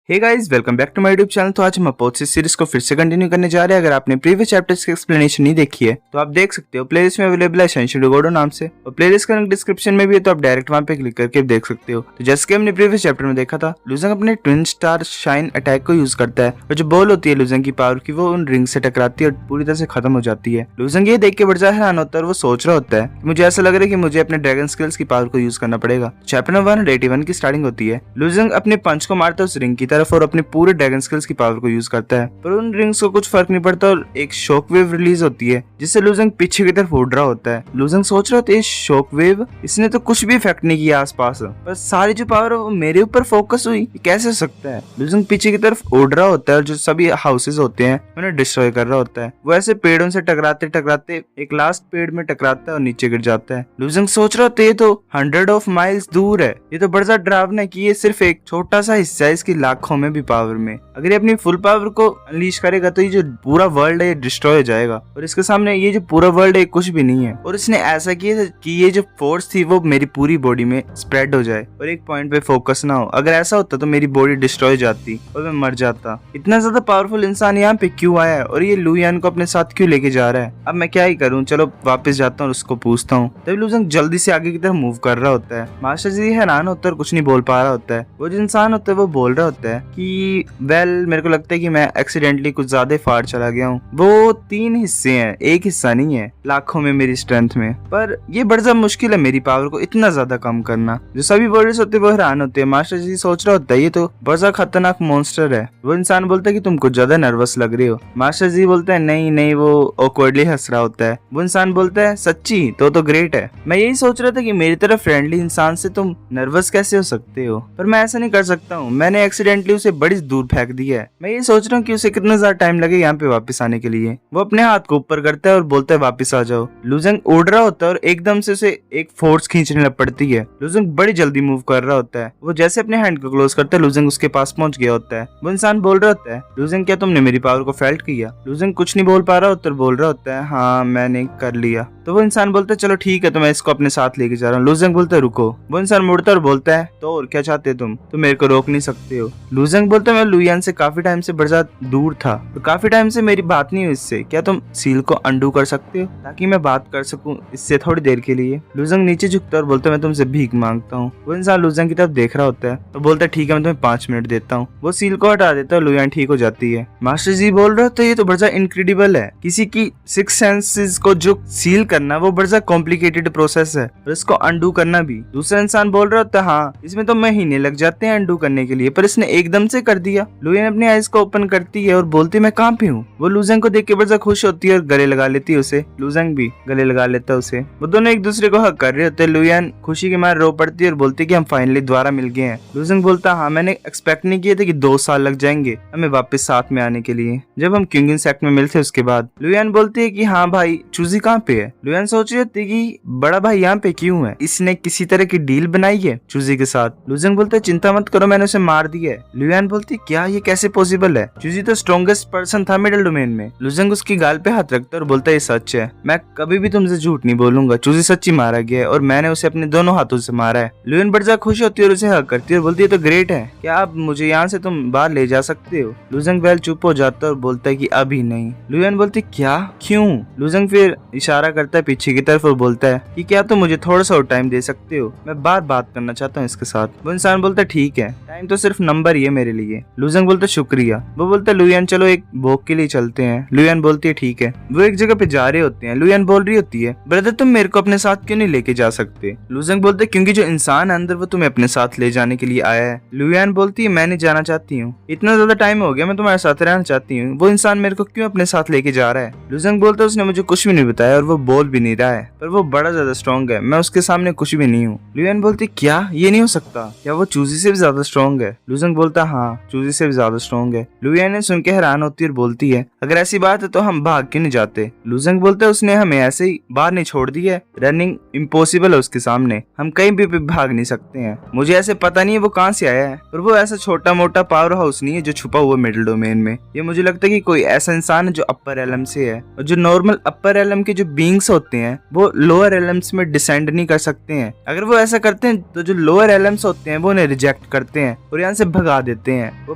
Hey guys, welcome back to my YouTube channel. तो आज हम अपोजिट सीरीज को फिर से कंटिन्यू करने जा रहे हैं। अगर आपने प्रीवियस चैप्टर्स की एक्सप्लेनेशन नहीं देखी है तो आप देख सकते हो, प्लेलिस्ट में अवेलेबल है शंशु डोगोडो नाम से, और प्लेलिस्ट का लिंक डिस्क्रिप्शन में भी है, तो आप डायरेक्ट वहां पे क्लिक करके देख सकते हो। तो जैसे कि हमने प्रीवियस चैप्टर में देखा था, लूजंग अपने ट्विन स्टार शाइन अटैक को यूज करता है, और जो बॉल होती है लूजंग की पावर की, वो उन रिंग से टकराती है और पूरी तरह से खत्म हो जाती है। लूजंग ये देख के बड़ा हैरान होता है और वो सोच रहा होता है कि मुझे ऐसा लग रहा है कि मुझे अपने ड्रैगन स्किल्स की पावर को यूज करना पड़ेगा। चैप्टर नंबर 181 की स्टार्टिंग होती है। लूजंग अपने पंच को मारता है उस रिंग की तरफ और अपने पूरे ड्रैगन स्किल्स की पावर को यूज करता है, पर उन रिंग्स को कुछ फर्क नहीं पड़ता और एक शॉक वेव रिलीज होती है जिससे लूजंग पीछे की तरफ उड़ रहा होता है। लूजंग सोच रहा होता है, शॉक वेव इसने तो कुछ भी इफेक्ट नहीं किया आसपास, पर सारी जो पावर है वो मेरे ऊपर फोकस हुई, ये कैसे हो सकता है। लूजंग पीछे की तरफ उड़ रहा होता है और जो सभी हाउसेज होते हैं उन्हें डिस्ट्रॉय कर रहा होता है। वो ऐसे पेड़ों से टकराते टकराते एक लास्ट पेड़ में टकराता है और नीचे गिर जाता है। लूजंग सोच रहा होता है, ये तो 100 ऑफ माइल्स दूर है, ये तो बड़ा डरावना है कि ये सिर्फ एक छोटा सा हिस्सा है इसकी लाखों में भी पावर में। अगर ये अपनी फुल पावर को अनलीश करेगा तो ये जो पूरा वर्ल्ड है ये डिस्ट्रॉय हो जाएगा, और इसके सामने ये जो पूरा वर्ल्ड है कुछ भी नहीं है। और इसने ऐसा किया कि ये जो फोर्स थी वो मेरी पूरी बॉडी में स्प्रेड हो जाए और एक पॉइंट पे फोकस ना हो। अगर ऐसा होता तो मेरी बॉडी डिस्ट्रॉय हो जाती और मैं मर जाता। इतना ज्यादा पावरफुल इंसान यहाँ पे क्यों आया है और ये लुयान को अपने साथ क्यों लेके जा रहा है। अब मैं क्या ही करूँ, चलो वापस जाता हूँ और उसको पूछता हूँ। तभी लूजंग जल्दी से आगे की तरफ मूव कर रहा होता है। मास्टर जी हैरान होता है और कुछ नहीं बोल पा रहा होता है। वो जो इंसान होता है वो बोल रहा होता है कि वेल, मेरे को लगता है कि मैं एक्सीडेंटली कुछ ज्यादा फार चला गया हूँ। वो 3 हिस्से हैं, एक हिस्सा नहीं है लाखों में मेरी स्ट्रेंथ में, पर ये बड़ा ज्यादा मुश्किल है मेरी पावर को इतना ज्यादा कम करना। जो सभी वर्डर्स होते हैं वो हैरान होते हैं। मास्टर जी सोच रहा होता है ये तो बड़ा ज्यादा खतरनाक मॉन्स्टर है। वो इंसान बोलता है कि तुम कुछ ज्यादा नर्वस लग रहे हो। मास्टर जी बोलते हैं नहीं नहीं, वो ऑकवर्डली हंस रहा होता है। वो इंसान बोलता है सच्ची तो ग्रेट है। मैं यही सोच रहा था कि मेरी तरह फ्रेंडली इंसान से तुम नर्वस कैसे हो सकते हो, पर मैं ऐसा नहीं कर सकता हूँ। मैंने एक्सीडेंटली उसे बड़ी दूर फेंक दिया है। मैं ये सोच रहा हूँ कि उसे कितना ज्यादा टाइम लगे यहाँ पे वापस आने के लिए। वो अपने हाथ को ऊपर करता है और बोलता है वापस आ जाओ। लूजंग उड़ रहा होता है और एकदम से उसे एक फोर्स खींचने लग पड़ती है। लूजंग बड़ी जल्दी मूव कर रहा होता है। वो जैसे अपने हैंड को क्लोज करता है लूजंग उसके पास पहुंच गया होता है। वो इंसान बोल रहा होता है लूजंग क्या तुमने मेरी पावर को फेल्ट किया। लूजंग कुछ नहीं बोल पा रहा होता, बोल रहा होता है हाँ मैंने कर लिया। तो वो इंसान बोलता है चलो ठीक है, तो मैं इसको अपने साथ लेके जा रहा हूँ। लूजंग बोलता है रुको। वो इंसान मुड़ता और बोलता है तो और क्या चाहते हो तुम मेरे को रोक नहीं सकते हो। लूजंग बोलता है मैं लुयान से काफी टाइम से बड़ा दूर था, तो काफी टाइम से मेरी बात नहीं हुई इससे, क्या तुम सील को अंडू कर सकते हो ताकि मैं बात कर सकूं इससे थोड़ी देर के लिए। लूजंग नीचे झुकता और बोलता है मैं तुमसे भीख मांगता हूँ। वो इंसान लूजंग की तरफ देख रहा होता है तो बोलता है ठीक है, मैं तुम्हें 5 मिनट देता हूँ। वो सील को हटा देता है और लुयान ठीक हो जाती है। मास्टर जी बोल रहे होते ये तो बड़ा इनक्रेडिबल है, किसी की 6 सेंसेस को जो सील करना वो बड़ा कॉम्प्लिकेटेड प्रोसेस है और इसको अंडू करना भी। दूसरा इंसान बोल रहा होता है हाँ इसमें तो महीने लग जाते हैं अंडू करने के लिए, पर इसने एकदम से कर दिया। लुयान अपनी आईज को ओपन करती है और बोलती मैं कहाँ पे हूँ। वो लूजंग को देख के बड़ा खुश होती है और गले लगा लेती है उसे। लूजंग भी गले लगा लेता है उसे। वो दोनों एक दूसरे को हक कर रहे होते हैं। लुयान खुशी के मारे रो पड़ती है और बोलती है कि हम फाइनली दोबारा मिल गए हैं। लूजंग बोलता हाँ मैंने एक्सपेक्ट नहीं किया था कि 2 साल लग जाएंगे हमें वापस साथ में आने के लिए, जब हम क्यूंगिन सेक्ट में मिलते उसके बाद। लुयान बोलती है कि हाँ भाई चूजी कहाँ पे है। लुयान सोच रही होती है कि बड़ा भाई यहाँ पे क्यों है, इसने किसी तरह की डील बनाई है चूजी के साथ। लूजंग बोलते है चिंता मत करो मैंने उसे मार दिया है। लुयान बोलती क्या ये कैसे पॉसिबल है, चूजी तो स्ट्रॉन्गेस्ट पर्सन था मिडिल डोमेन में। लूजंग उसकी गाल पे हाथ रखता है और बोलता है ये सच है, मैं कभी भी तुमसे झूठ नहीं बोलूंगा। चूजी सच्ची मारा गया है और मैंने उसे अपने दोनों हाथों से मारा है। लुयान बड़ा खुश होती है और उसे हक करती है और बोलती है तो ग्रेट है, क्या आप मुझे यहाँ से तुम बाहर ले जा सकते हो। लूजंग वेल चुप हो जाता है और बोलता है कि अभी नहीं। लुयान बोलती क्या क्यों। लूजंग फिर इशारा करता है पीछे की तरफ और बोलता है कि क्या तुम मुझे थोड़ा सा और टाइम दे सकते हो, मैं बात करना चाहता हूँ इसके साथ। वो इंसान बोलता है ठीक है, टाइम तो सिर्फ नंबर ही है मेरे लिए। लूजंग बोलता शुक्रिया। वो बोलता है लुयान चलो एक वॉक के लिए चलते हैं। लुयान बोलती है ठीक है। वो एक जगह पे जा रहे होते हैं। लुयान बोल रही होती है ब्रदर तुम मेरे को अपने साथ क्यों नहीं लेके जा सकते। लूजंग बोलते क्योंकि जो इंसान है अंदर वो तुम्हें अपने साथ ले जाने के लिए आया है। लुयान बोलती है मैं नहीं जाना चाहती हूँ, इतना ज्यादा टाइम हो गया, मैं तुम्हारे साथ रहना चाहती हूँ। वो इंसान मेरे को क्यों अपने साथ लेके जा रहा है। लूजंग बोलता है उसने मुझे कुछ भी नहीं बताया और वो बोल भी नहीं रहा है, पर वो बड़ा ज्यादा स्ट्रॉन्ग है, मैं उसके सामने कुछ भी नहीं हूँ। लुयान बोलती क्या ये नहीं हो सकता, क्या वो चूजी से भी ज्यादा स्ट्रॉन्ग है। लूजंग बोलता हाँ चूजी से भी ज्यादा स्ट्रॉन्ग है। लुयान ने सुन के हैरान होती है और बोलती है अगर ऐसी बात है तो हम भाग क्यों नहीं जाते। लूजंग बोलता है उसने हमें ऐसे ही बाहर नहीं छोड़ दिया, रनिंग इम्पॉसिबल है उसके सामने, हम कहीं भी भाग नहीं सकते हैं। मुझे ऐसे पता नहीं है वो कहाँ से आया है, पर वो ऐसा छोटा मोटा पावर हाउस नहीं है जो छुपा हुआ मिडिल डोमेन में। ये मुझे लगता है कि कोई ऐसा इंसान है जो अपर एलम से है, और जो नॉर्मल अपर एलम के जो बींग्स होते हैं वो लोअर एलम्स में डिसेंड नहीं कर सकते हैं। अगर वो ऐसा करते हैं तो जो लोअर एलम्स होते हैं वो उन्हें रिजेक्ट करते हैं और यहाँ से भगा देते हैं, वो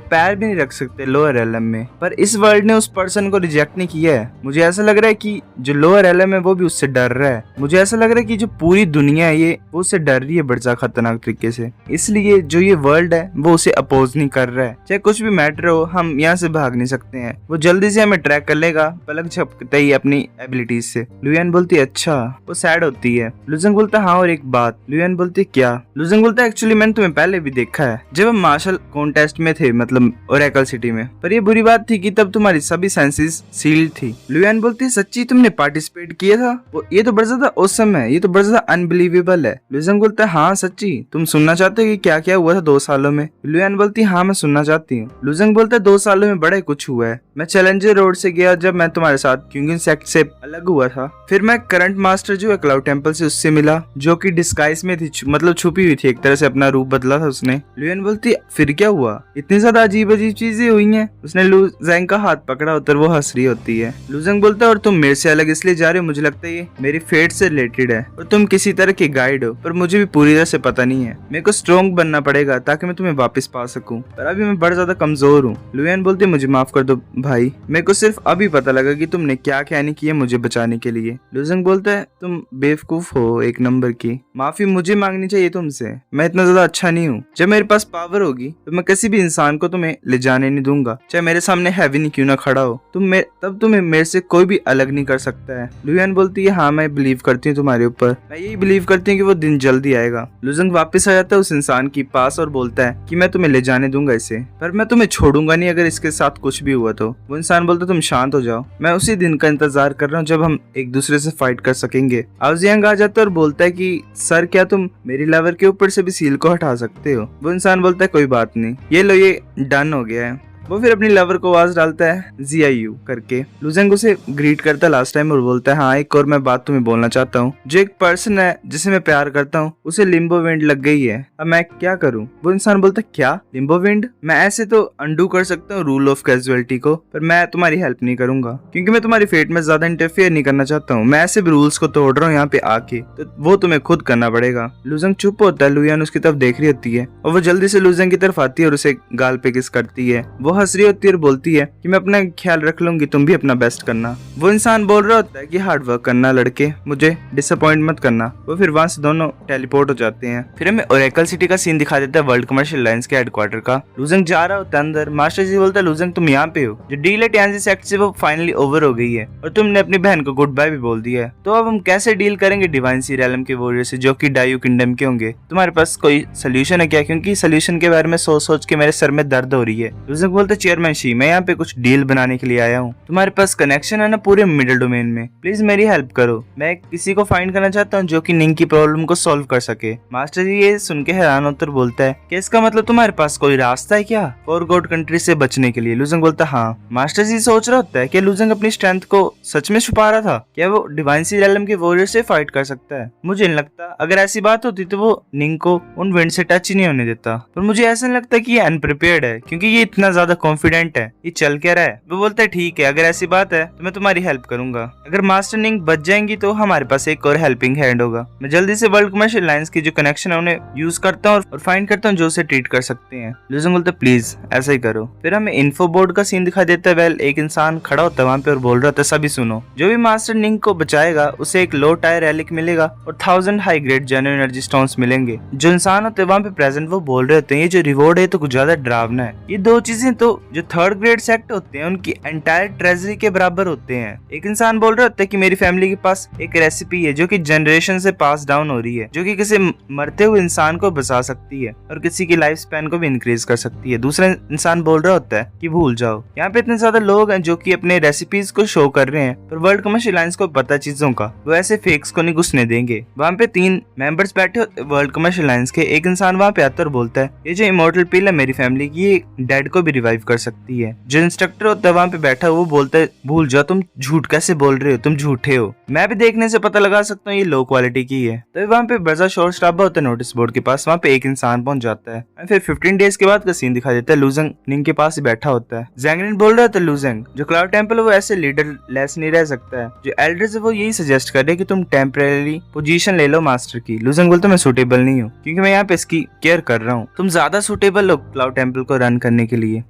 पैर भी नहीं रख सकते लोअर एलएम में। पर इस वर्ल्ड ने उस पर्सन को रिजेक्ट नहीं किया है। मुझे ऐसा लग रहा है कि जो लोअर एलएम है वो भी उससे डर रहा है। मुझे ऐसा लग रहा है कि जो पूरी दुनिया है ये वो उससे डर रही है बड़ा ज्यादा खतरनाक तरीके से, इसलिए जो ये वर्ल्ड है वो उसे अपोज नहीं कर रहा है। चाहे कुछ भी मैटर हो, हम यहाँ से भाग नहीं सकते हैं। वो जल्दी से हमें ट्रैक कर लेगा पलक झपकते ही अपनी एबिलिटीज से। लुयान बोलती है अच्छा। वो सैड होती है। लुजंग बोलता है हाँ और एक बात। लुयान बोलती है क्या? लुजंग बोलता है एक्चुअली मैंने तुम्हें पहले भी देखा है जब हम मार्शल कॉन्टेस्ट में थे, मतलब ओरेकल सिटी में, पर ये बुरी बात थी कि तब तुम्हारी सभी सेंसेस सील्ड थी। लुयान बोलती है सच्ची तुमने पार्टिसिपेट किया था? वो ये तो बड़ा ज्यादा ऑसम है, ये तो बड़ा ज्यादा अनबिलीवेबल है। लुजंग बोलता है हाँ सच्ची। तुम सुनना चाहते हो कि क्या क्या हुआ था 2 सालों में? लुयान बोलती है हाँ मैं सुनना चाहती हूँ। लुजंग बोलता है 2 सालों में बड़ा कुछ हुआ है। मैं चैलेंजर रोड से गया जब मैं तुम्हारे साथ क्यूंगिन सेक्ट से अलग हुआ था। फिर मैं करंट मास्टर जो है क्लाउड टेंपल से उससे मिला, जो कि डिस्गाइज में थी, मतलब छुपी हुई थी, एक तरह से अपना रूप बदला था उसने। लुयान बोलती है फिर क्या हुआ? इतनी ज्यादा अजीब अजीब चीजें हुई हैं। उसने लुजंग का हाथ पकड़ा होता है, वो हंस रही होती है। लुजंग बोलता है और तुम मेरे से अलग इसलिए जा रहे हो, मुझे लगता है ये मेरी फेट से रिलेटेड है और तुम किसी तरह के गाइड हो, पर मुझे भी पूरी तरह से पता नहीं है। मेरे को स्ट्रॉन्ग बनना पड़ेगा ताकि मैं तुम्हें वापस पा सकूं, पर अभी मैं बड़ा ज्यादा कमजोर हूँ। लुयान बोलती है मुझे माफ कर दो भाई, मेरे को सिर्फ अभी पता लगा कि तुमने क्या क्या नहीं किया मुझे बचाने के लिए। लुजंग बोलता है तुम बेवकूफ हो एक नंबर की, माफी मुझे मांगनी चाहिए तुमसे। मैं इतना ज्यादा अच्छा नहीं हूँ। जब मेरे पास पावर होगी तो मैं किसी भी इंसान को तुम्हें ले जाने नहीं दूंगा, चाहे मेरे सामने हैवी नहीं क्यों ना खड़ा हो। तब तुम्हें मेरे से कोई भी अलग नहीं कर सकता है। लुयान बोलती है हाँ मैं बिलीव करती हूँ तुम्हारे ऊपर, मैं यही बिलीव करती हूँ कि वो दिन जल्दी आएगा। लुजंग वापस आ जाता है उस इंसान के पास और बोलता है कि मैं तुम्हें ले जाने दूंगा इसे, पर मैं तुम्हें छोड़ूंगा नहीं अगर इसके साथ कुछ भी हुआ तो। वो इंसान बोलता तुम शांत हो जाओ, मैं उसी दिन का इंतजार कर रहा हूँ जब हम एक दूसरे से फाइट कर सकेंगे। आउजियांग आ जाता है और बोलता है कि सर क्या तुम मेरी लवर के ऊपर से भी सील को हटा सकते हो? वो इंसान बोलता है कोई बात नहीं, ये लो ये डन हो गया है। वो फिर अपनी लवर को आवाज डालता है ZIU करके। लुजंग उसे ग्रीट करता है लास्ट टाइम और बोलता है हाँ एक और मैं बात तुम्हें बोलना चाहता हूँ। जो एक पर्सन है जिसे मैं प्यार करता हूँ उसे लिम्बो विंड लग गई है, अब मैं क्या करूँ? वो इंसान बोलता है क्या लिम्बो विंड? मैं ऐसे तो अंडू कर सकता हूँ रूल ऑफ कैजुअलिटी को, पर मैं तुम्हारी हेल्प नहीं करूंगा क्योंकि मैं तुम्हारी फेट में ज्यादा इंटरफेयर नहीं करना चाहता हूँ। मैं ऐसे भी रूल्स को तोड़ रहा हूँ यहाँ पे आके, तो वो तुम्हें खुद करना पड़ेगा। लुजंग चुप होता है। लुयान उसकी तरफ देख रही होती है और वो जल्दी से लुजंग की तरफ आती है और उसे गाल पे किस करती है। वो हंस रही होती है और बोलती है कि मैं अपना ख्याल रख लूंगी, तुम भी अपना बेस्ट करना। वो इंसान बोल रहा होता है कि हार्ड वर्क करना लड़के, मुझे डिसअपॉइंट मत करना। वो फिर वहां से दोनों टेलीपोर्ट हो जाते हैं। फिर हमें ओरेकल सिटी का सीन दिखा देता है वर्ल्ड कमर्शियल लाइंस के हेडक्वार्टर का। लुजंग जा रहा होता है अंदर। मास्टर जी बोलता है लुजंग तुम यहाँ पे हो, जो डील है टैंजी सेक्ट से वो फाइनली ओवर हो गई है और तुमने अपनी बहन को गुड बाय भी बोल दिया है, तो अब हम कैसे डील करेंगे डिवाइन सी रैलम के वॉरियर से जो कि डायू किंगडम के होंगे? तुम्हारे पास कोई सोल्यूशन है क्या? क्योंकि सोल्यूशन के बारे में सोच सोच के मेरे सर में दर्द हो रही है। लुजंग बोलता है चेयरमैन शी मैं यहाँ पे कुछ डील बनाने के लिए आया हूँ। तुम्हारे पास कनेक्शन है ना पूरे मिडिल डोमेन में, प्लीज मेरी हेल्प करो। मैं किसी को फाइंड करना चाहता हूँ जो कि निंग की प्रॉब्लम को सॉल्व कर सके। मास्टर जी ये सुन के हैरान होकर बोलता है कि इसका मतलब तुम्हारे पास कोई रास्ता है क्या फॉर गॉड कंट्री से बचने के लिए? लुजंग बोलता है हाँ। मास्टर जी सोच रहा होता है कि लुजंग अपनी स्ट्रेंथ को सच में छुपा रहा था, क्या वो डिवाइन सी रैलम के वॉरियर से फाइट कर सकता है? मुझे नहीं लगता, अगर ऐसी बात होती तो वो निंग को उन विंड से टच ही नहीं होने देता, पर मुझे ऐसा नहीं लगता कि ये अनप्रिपेयर्ड है क्योंकि ये इतना ज्यादा कॉन्फिडेंट है। ये चल क्या रहा है? वो बोलता है ठीक है अगर ऐसी बात है तो मैं तुम्हारी हेल्प करूंगा। अगर मास्टर निंग बच जाएंगी तो हमारे पास एक और हेल्पिंग हैंड होगा। मैं जल्दी से वर्ल्ड कमर्शियल लाइंस की जो कनेक्शन है उन्हें यूज करता हूँ और फाइंड करता हूँ जो उसे ट्रीट कर सकते हैं। लुजंग बोलता है प्लीज ऐसा ही करो। फिर हमें इन्फो बोर्ड का सीन दिखा देता है। वेल एक इंसान खड़ा होता है वहाँ पे और बोल रहा था सभी सुनो, जो भी मास्टर निंग को बचाएगा उसे एक लो टायर रेलिक मिलेगा और 1000 high grade genuine energy stones मिलेंगे। जो इंसान होते हैं वहाँ पे प्रेजेंट वो बोल रहे होते हैं ये जो रिवॉर्ड है तो कुछ ज्यादा डरावना है। ये दो चीजें तो जो 3rd ग्रेड सेक्ट होते हैं उनकी एंटायर ट्रेजरी के बराबर होते हैं। एक इंसान बोल रहा होता है कि मेरी फैमिली के पास एक रेसिपी है जो कि जनरेशन से पास डाउन हो रही है, जो कि किसी मरते हुए इंसान को बचा सकती है और किसी की लाइफ स्पैन को भी इंक्रीज कर सकती है। दूसरा इंसान बोल रहा होता है कि भूल जाओ। यहाँ पे इतने ज्यादा लोग हैं जो कि अपने रेसिपीज को शो कर रहे हैं, पर वर्ल्ड कमर्शियल लाइंस को पता चीजों का, वो ऐसे फेक्स को नहीं घुसने देंगे। वहाँ पे 3 मेंबर्स बैठे होते वर्ल्ड कमर्शियल लाइंस के। एक इंसान वहाँ पे आता और बोलता है ये जो इमोर्टल पिल है मेरी फैमिली की, ये डेड को भी रिवाइव सरवाइव कर सकती है। जो इंस्ट्रक्टर होता है वहाँ पे बैठा वो बोलता है भूल जाओ, तुम झूठ कैसे बोल रहे हो, तुम झूठे हो। मैं भी देखने से पता लगा सकता हूँ ये लो क्वालिटी की है। तो वहाँ पे बड़ा शोर शराबा होता है नोटिस बोर्ड के पास। वहाँ पे एक इंसान पहुंच जाता है। फिर 15 डेज के बाद का सीन दिखा देता है। लुजेंग निंग के पास ही बैठा होता है। जैंगरिन बोल रहा था लुजेंग जो क्लाउड टेम्पल है वो ऐसे लीडर लेस नहीं रह सकता है। जो एल्डर्स है वो यही सजेस्ट कर रहे कि तुम टेम्परेरी पोजीशन ले लो मास्टर की। लुजेंग बोलता मैं सूटेबल नहीं हूँ क्योंकि मैं यहाँ पे इसकी केयर कर रहा हूँ, तुम ज्यादा सूटेबल हो क्लाउड टेम्पल को रन करने के लिए।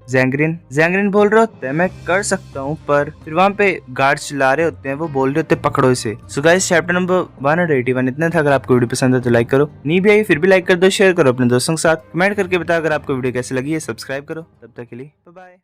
जैंगरिन बोल रहा होता है मैं कर सकता हूँ, पर फिर वहाँ पे गार्ड्स चिल्ला रहे होते हैं, वो बोल रहे होते हैं पकड़ो इसे। सो गाइस चैप्टर नंबर 181 इतना था। अगर आपको वीडियो पसंद है तो लाइक करो, नहीं भी आई फिर भी लाइक कर दो, शेयर करो अपने दोस्तों के साथ, कमेंट करके बताओ अगर आपको वीडियो कैसी लगी है, सब्सक्राइब करो। तब तक के लिए बाय बाय।